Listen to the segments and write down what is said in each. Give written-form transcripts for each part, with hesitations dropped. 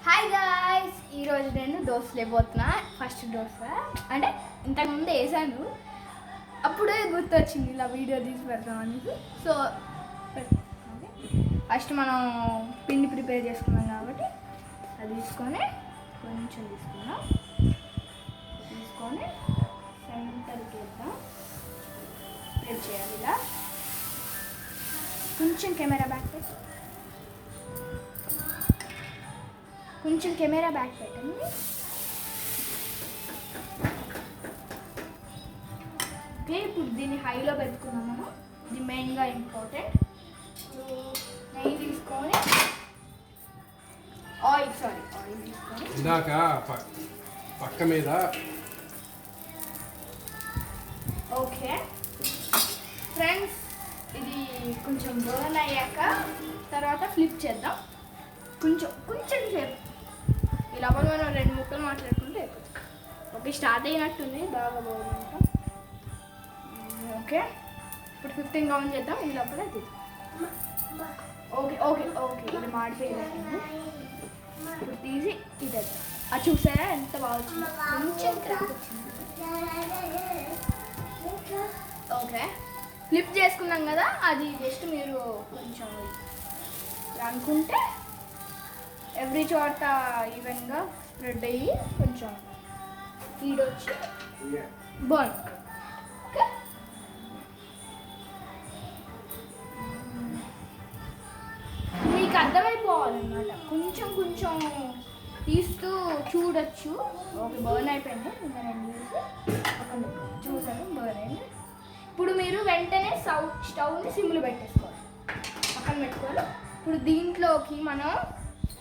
Hi guys, ఈరోజు నేను దోశలు వేయబోతున్నా. ఫస్ట్ దోశ అంటే ఇంతకుముందు వేసాను, అప్పుడే గుర్తొచ్చింది ఇలా వీడియో తీసి పెడతామని. సో ఫస్ట్ మనం పిండి ప్రిపేర్ చేసుకున్నాం కాబట్టి అది తీసుకొని కొంచెం తీసుకున్నాం, తీసుకొని సెంటర్కి వేద్దాం. ప్రిపేర్ చేయాలి ఇలా. కొంచెం కెమెరా బ్యాక్ పెట్టి, కొంచెం కెమెరా బ్యాక్ పెట్టండి. ఓకే, ఇప్పుడు దీన్ని హైలో పెట్టుకున్నాం మనం. ఇది మెయిన్గా ఇంపార్టెంట్. ఇప్పుడు నెయ్యి తీసుకొని ఆయిల్ తీసుకొని ఇందాక పక్క మీద. ఓకే ఫ్రెండ్స్, ఇది కొంచెం బర్న్ అయ్యాక తర్వాత ఫ్లిప్ చేద్దాం. కొంచెం సేపు ఇలా మనం 2 ముక్కలు మాట్లాడుకుంటే అయిపోతుంది. ఓకే, స్టార్ట్ అయినట్టుంది బాగా బాగుంటాం. ఓకే, ఇప్పుడు 15 కౌంట్ చేద్దాం. ఈ లోపల ఓకే ఓకే ఓకే ఇది మాడిపోయినట్టుంది. ఇప్పుడు తీసి ఇది వేద్దాం. అది చూసారా ఎంత బాగా వచ్చింది, కొంచెం క్రాక్ వచ్చింది. ఓకే, ఫ్లిప్ చేసుకున్నాం కదా, అది జస్ట్ మీరు కొంచెం అనుకుంటే ఎవ్రీ చోట ఈవెన్గా స్ప్రెడ్ అయ్యి కొంచెం హీట్ వచ్చి బాగుంది. ఓకే, మీకు అర్థమైపోవాలన్నమాట. కొంచెం కొంచెం తీస్తూ చూడొచ్చు. ఓకే, బర్న్ అయిపోయింది. ఇంకా నేను చూసాను బర్న్ అయింది. ఇప్పుడు మీరు వెంటనే స్టవ్ని సిమ్లో పెట్టేసుకోవాలి, పక్కన పెట్టుకోవాలి. ఇప్పుడు దీంట్లోకి మనం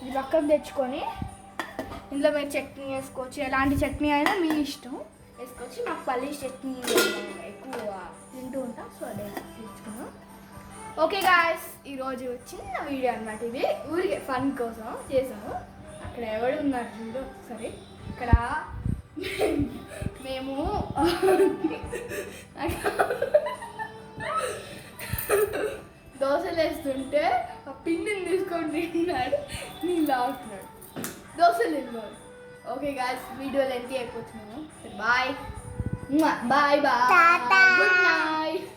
ఇది పక్కకు తెచ్చుకొని ఇందులో మీరు చట్నీ వేసుకోవచ్చు. ఎలాంటి చట్నీ అయినా మీ ఇష్టం వేసుకోవచ్చు. నాకు పల్లీ చట్నీ ఎక్కువ తింటూ ఉంటాం, సో అదే తెచ్చుకున్నాం. ఓకే గాయ్స్, ఈరోజు చిన్న వీడియో అన్నమాట. ఇది ఊరికే ఫన్ కోసం చేసాము. అక్కడ ఎవరు ఉన్నారు చూడు ఒకసారి. ఇక్కడ మేము దోశలు వేస్తుంటే ఆ పిండిని తీసుకొని తింటున్నాడు, నేను లాగుతున్నాడు. దోశలు తిన్నాడు. ఓకే గాయ్స్, వీడియో లెంత్ అయిపోతున్నాము. Bye bye bye, good night.